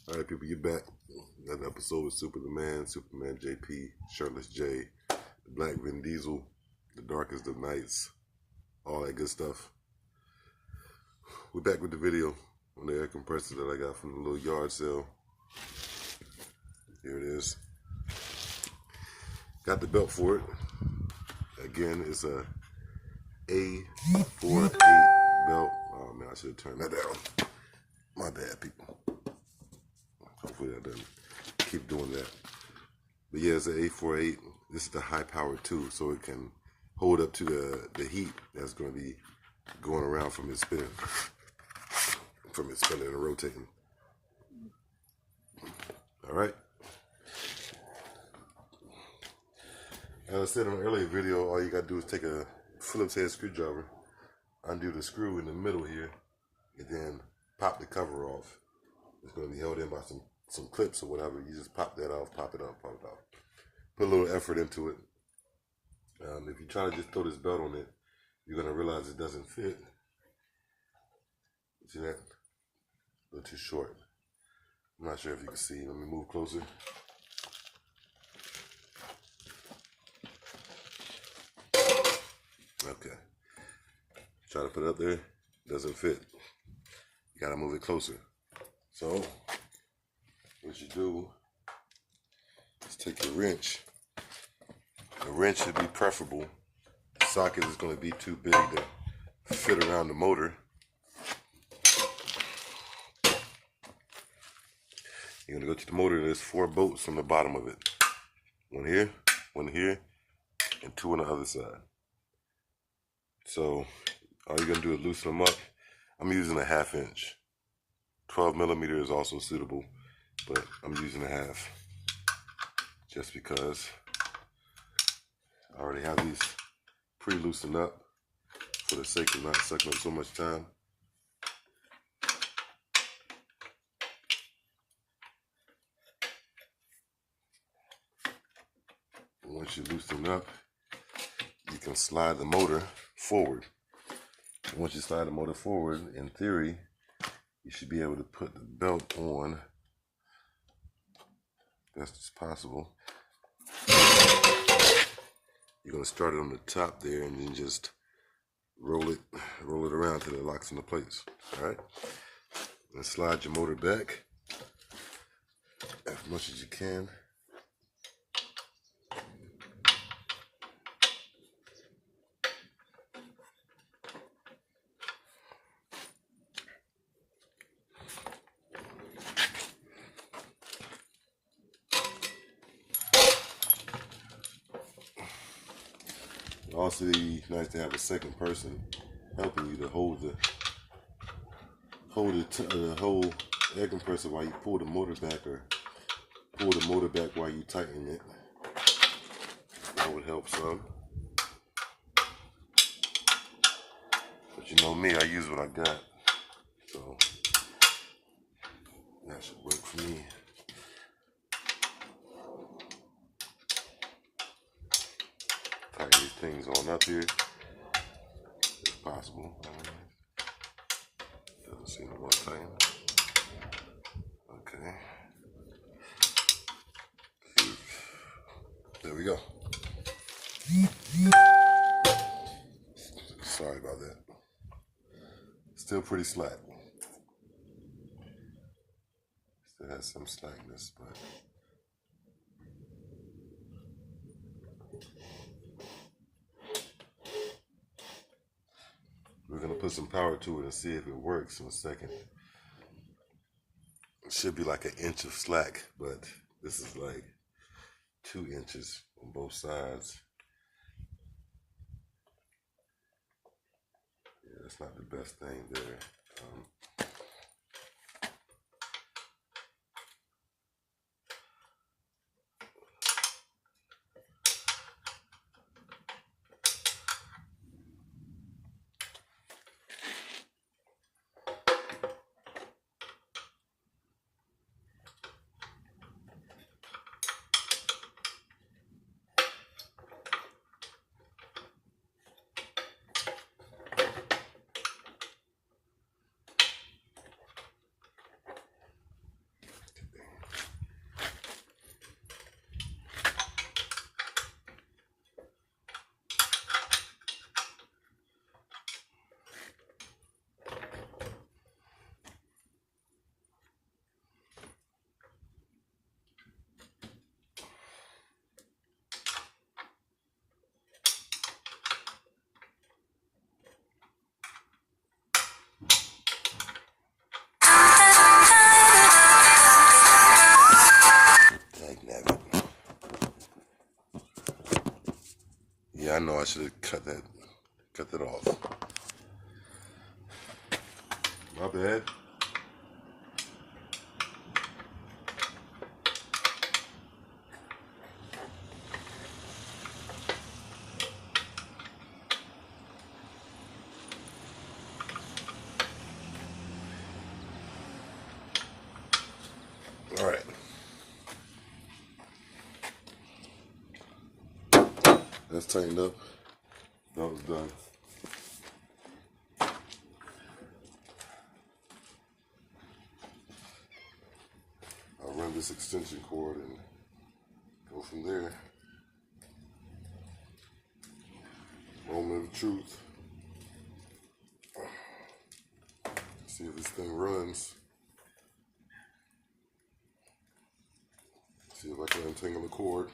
All right, people, you're back. Another episode with Supaman, Superman JP, Shirtless J, the Black Vin Diesel, the Darkest of Nights, all that good stuff. We're back with the video on the air compressor that I got from the little yard sale. Here it is. Got the belt for it. Again, it's a A48 belt. Oh man, I should have turned that down. My bad, people. Hopefully that doesn't keep doing that. But yeah, it's an A48. This is the high power too, so it can hold up to the heat that's going to be going around from its spinning, and rotating. All right. As I said in an earlier video, all you got to do is take a Phillips head screwdriver, undo the screw in the middle here, and then pop the cover off. It's going to be held in by some clips or whatever. You just pop that off, pop it off, pop it off. Put a little effort into it. If you try to just throw this belt on it, you're going to realize it doesn't fit. See that? A little too short. I'm not sure if you can see. Let me move closer. Okay. Try to put it up there. Doesn't fit. You got to move it closer. So, what you do is take your wrench. The wrench should be preferable. The socket is going to be too big to fit around the motor. You're going to go to the motor. There's 4 bolts on the bottom of it. One here, and 2 on the other side. So, all you're going to do is loosen them up. I'm using a 1/2 inch. 12 millimeter is also suitable, but I'm using a 1/2 just because I already have these pre-loosened up for the sake of not sucking up so much time. Once you loosen up, you can slide the motor forward. Once you slide the motor forward, in theory, you should be able to put the belt on best as possible. You're going to start it on the top there and then just roll it around till it locks into place. All right? And slide your motor back as much as you can. Also, it's nice to have a second person helping you to hold the whole air compressor while you pull the motor back, or pull the motor back while you tighten it. That would help some. But you know me, I use what I got, so that should work for me. Tighten these things on up here if possible. Doesn't seem to want to tighten. Okay. There we go. Sorry about that. Still pretty slack. Still has some slackness, but we're going to put some power to it and see if it works in a second. It should be like 1 inch of slack, but this is like 2 inches on both sides. Yeah, that's not the best thing there. I should have cut that off. My bad. All right. That's tightened up. That was done. I'll run this extension cord and go from there. Moment of truth. See if this thing runs. See if I can untangle the cord.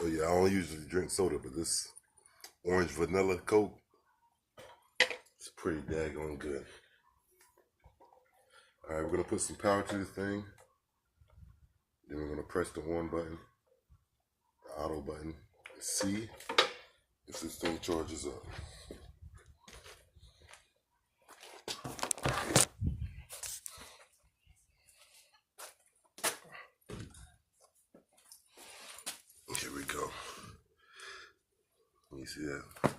Oh yeah, I don't usually drink soda, but this orange vanilla Coke, it's pretty daggone good. All right, we're gonna put some power to this thing. Then we're gonna press the on button, the auto button, and see if this thing charges up. Here we go. You see that?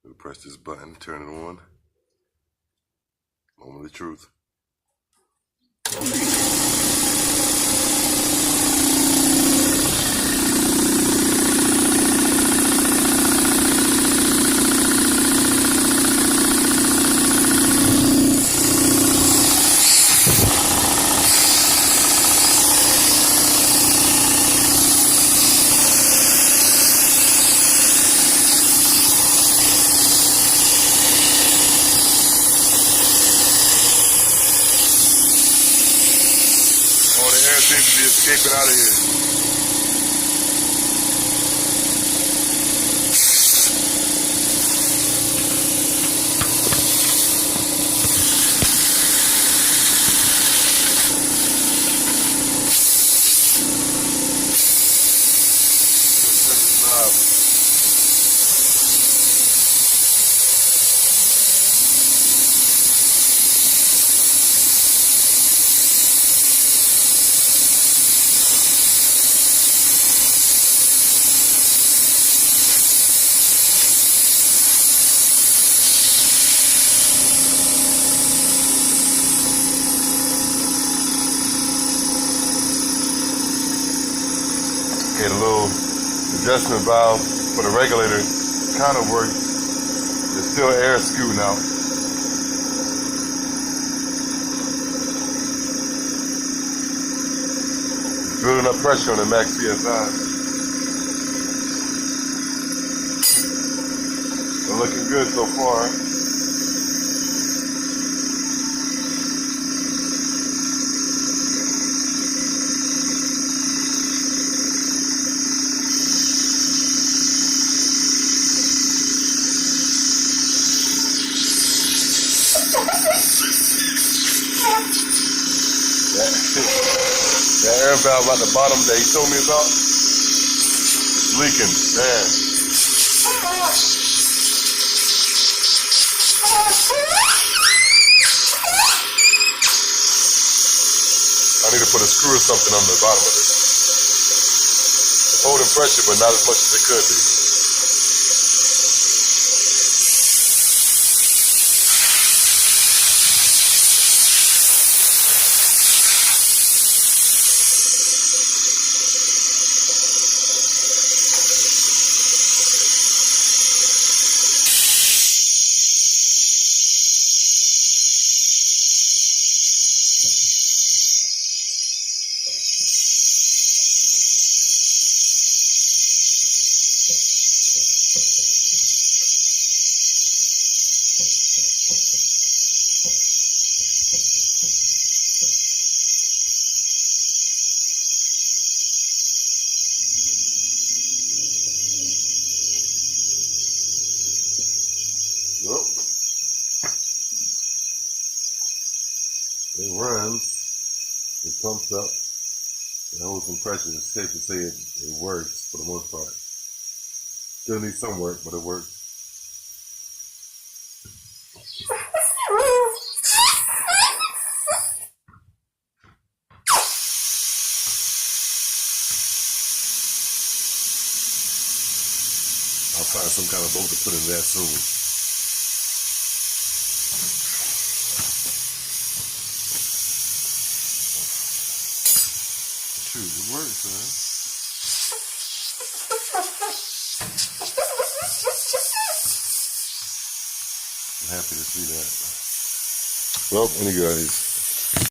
We'll press this button, turn it on. Moment of truth. Seems to be escaping out of here. Get a little adjustment valve for the regulator kind of works. There's still air scooting out. It's building up pressure on the max PSI. They're looking good so far. That air valve at the bottom that he told me about, it's leaking, man. I need to put a screw or something on the bottom of it. It's holding pressure, but not as much as it could be. runs, it pumps up, it holds some pressure. It's safe to say it works for the most part. Still needs some work, but it works. I'll find some kind of bolt to put in that soon. Shoot, it works, man. I'm happy to see that. Well, anyway, guys.